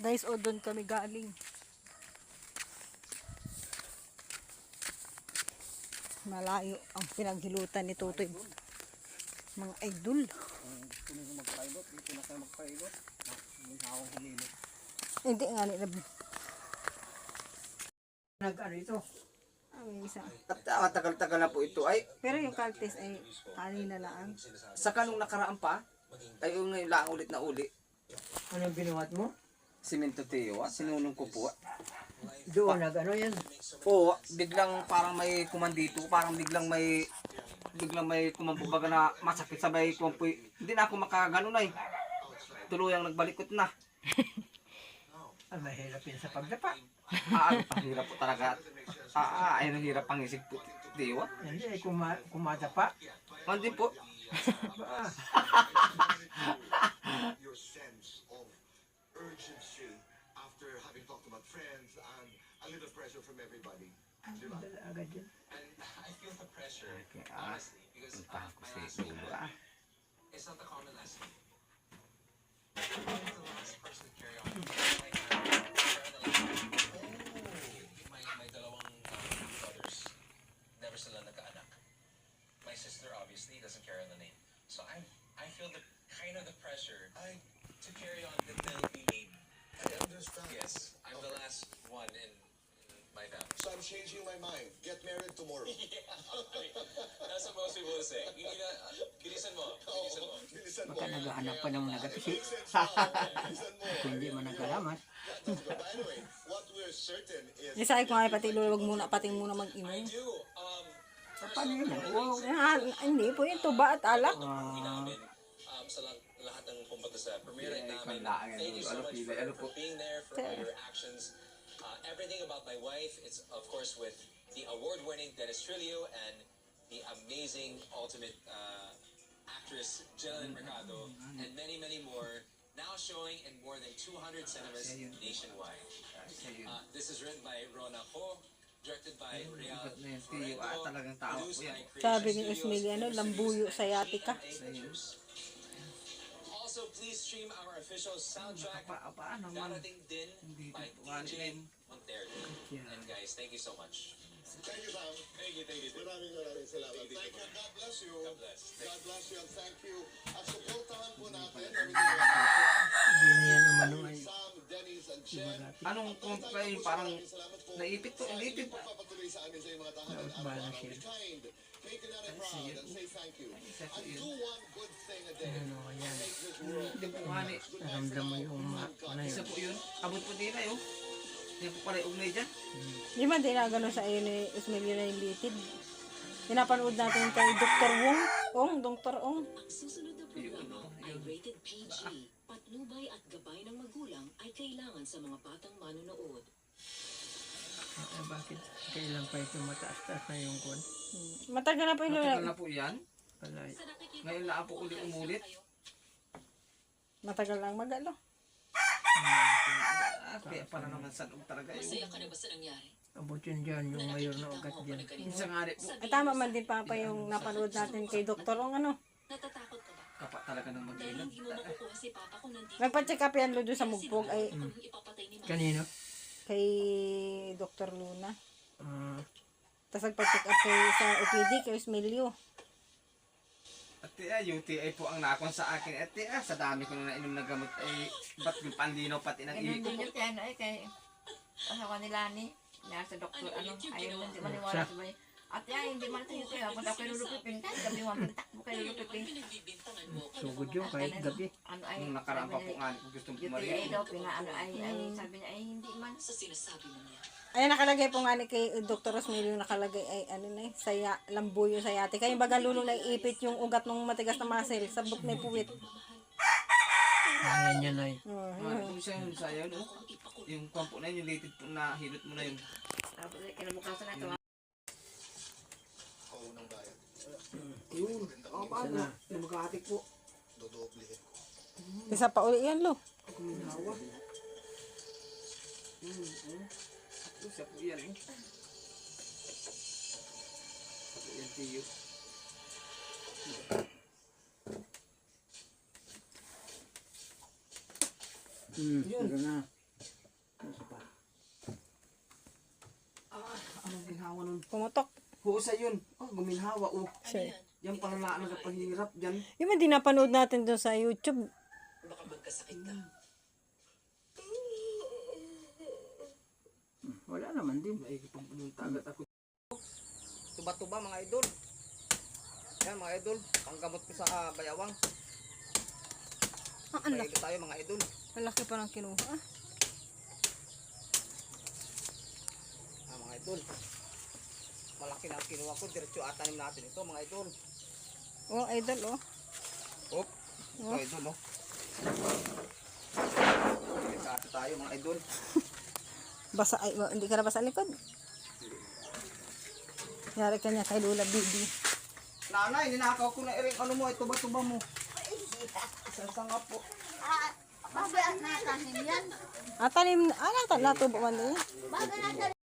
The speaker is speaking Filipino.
Guys, o doon kami galing. Malayo ang pinaghilutan ni Tutoy. Mga idol. Gusto nyo mag-pilot, dito na kayo mag-pilot. May hawang humilot. Hindi nga nila. Nag-ano ito? May isa. At tagal-tagal na po ito ay Pero yung Caltes ay kanina lang. saka nung nakaraan pa ay yung ngayon lang ulit na uli. Anong binuhat mo? Simento Teo, sinunong ko po. Doon, nag-ano yan? Oo, biglang parang may kumandito, parang biglang may kumampubaga na masakit sa may kumampoy. Hindi na ako makagano na eh. Tuluyang nagbalikot na. Ah, mahirap yun sa pagdapa. Pahirap po talaga. Ay nahirap pang isip po, Teo. Hindi, kumadapa. Hindi po. Ba? Your sense of urgency after having talked about friends and a little pressure from everybody. Diba? Dala agad yun. And I feel the pressure, Okay, honestly, because puntahan ko my si last Tulo meal, it's not a common last meal. I'm the last person to carry on. My dalawang brothers, never sila nagkaanak. My sister obviously doesn't carry on the name. So I feel the kind of the pressure to carry on the Delphi name. I understand. Yes, I'm the last one in my family. So I'm changing my mind. Get married tomorrow. That's what most people will say. You need bilisan mo. Bilisan mo. Bilisan mo. Baka naghahanap pa ng nagatisi. Bilisan mo. Kung hindi mo nagkalamat. But anyway, what we're certain is... Yung sabi ko nga pati luwag muna, pati muna mag-inom. I do. Paano yun? Wow. Hindi po yung tuba at alak. Namin, sa lahat ng pumunta sa premiere Yeah, namin. kailangan yan. Thank you so Ano, much pilay, ano po? for being there, for all your actions. Everything about my wife, it's of course with the award-winning Dennis Trillo and the amazing ultimate actress Jillian Mercado and many, many more. Now showing in more than 200 cinemas nationwide. This is written by Rona Ho, directed by Real Ibat na yung Teo. Talagang tao po yan. Sabi ni Esmiliano, lambuyo sa yati ka. Also, please stream our official soundtrack, Paano man? Darating Din by DJ Montero. And guys, thank you so much. Thank you, Sam. Thank you. Maraming salamat. Thank you. God bless you. God bless. God bless you and thank you. At supportahan po natin Hindi na yan umano ay Sam, Dennis, and Jen. Anong kung kayo parang naipit po, naipit po. Papatuloy sa amin sa iyong mga tahanan. Dapat bala siya. Be kind. Make another proud and say thank you. And do one good thing a day. ano yan. Make this world Hindi po nga ni. Naramdam mo yung ano Isa yun. po yun. Abot po din na yun. Hindi po pala ugnay dyan. Di ba din na gano'n sa iyo ni Esmiliano yung litid? Pinapanood natin kay Dr. Dr. Ong. Ang susunod na programa ay rated PG. Patnubay at gabay ng magulang ay kailangan sa mga batang manonood. Bakit kailan pa ito mataas-taas na yung kon? Matagal na po yung Matagal na po yan. Palay. Ngayon na po uli umulit. matagal lang magalo. Kaya para naman sa loob talaga yun. Masaya ka na ba sa nangyari? Abot yun dyan, yung mayor na ugat dyan. Minsan nga rin po. Ay tama man din papa yung napanood natin kay Dr. Ong ano. Natatakot ka ba? Kapa talaga ng Dahil mag-ilan. hindi mo makukuha si Papa kung nandito. Nagpa-check up yan Ludo sa Mugpog ay Kung ipapatay ni Mama. Kanino? kay Dr. Luna. Ah, Tapos nagpa-check up kay sa OPD kay Esmilio. At UTI po ang nakon sa akin. At sa dami ko na nainom na gamot ay ba't yung pandinaw pati ng Ganun iiko din po. yung kaya ay kay asawa ni Lani. Nasa doktor, ayaw hindi maniwala sa bahay. At yan, hindi man tayo kaya. Punta ko kay Lulu Pipin. Gabi mo, takbo kay Lulu Pipin. Pinagbibintangan mo ako. sugod yun kahit gabi. Ano ay, Nung nakaraan pa po nga kung gustong UTI pumaril. daw, ano ay, sabi niya, ay hindi man. Sa sinasabi mo niya. Ay nakalagay po nga ni kay Dr. Esmilio nakalagay ay ano na saya lambuyo sa yati. Kaya baga lulo na ipit yung ugat ng matigas na muscle sa buk na puwit. Ayan yan ay. Ano po siya yung sayo, no? Yung kwampo na yun, yung lated po na hilot mo na yun. Tapos kinabukasan na ito. Paunang bayan. Yun. Oo, paano? Yung magkahatik po. Dodoblihin ko. Isa pa uli yan lo. Kuminawa. Isa po yan, eh. Yan, tiyo. Pero na. husay yun. Oh, guminhawa. Oh, Siya. yan pala na nagpahirap dyan. Yung hindi napanood natin doon sa YouTube. Baka magkasakit ka. Wala naman din. Maikipagpunta agad ako. Tuba-tuba mga idol. Yan mga idol. Panggamot ko sa bayawang. Ah, ang laki. Pailo tayo mga idol. Ang laki pa ng kinuha. Mga idol. Malaki na ang kinuha ko. Diretso atanim natin ito mga idol. Oh, idol, oh. Hop. Ito idol oh. Delikado tayo mga idol. Basa, ay, hindi ka na basa likod. Yari ka niya kay Lola Bibi. Nanay, ninakaw ko na iring ano mo. Ito ba mo? Sasanga po. Ah, tanim, natubo man din. Bago na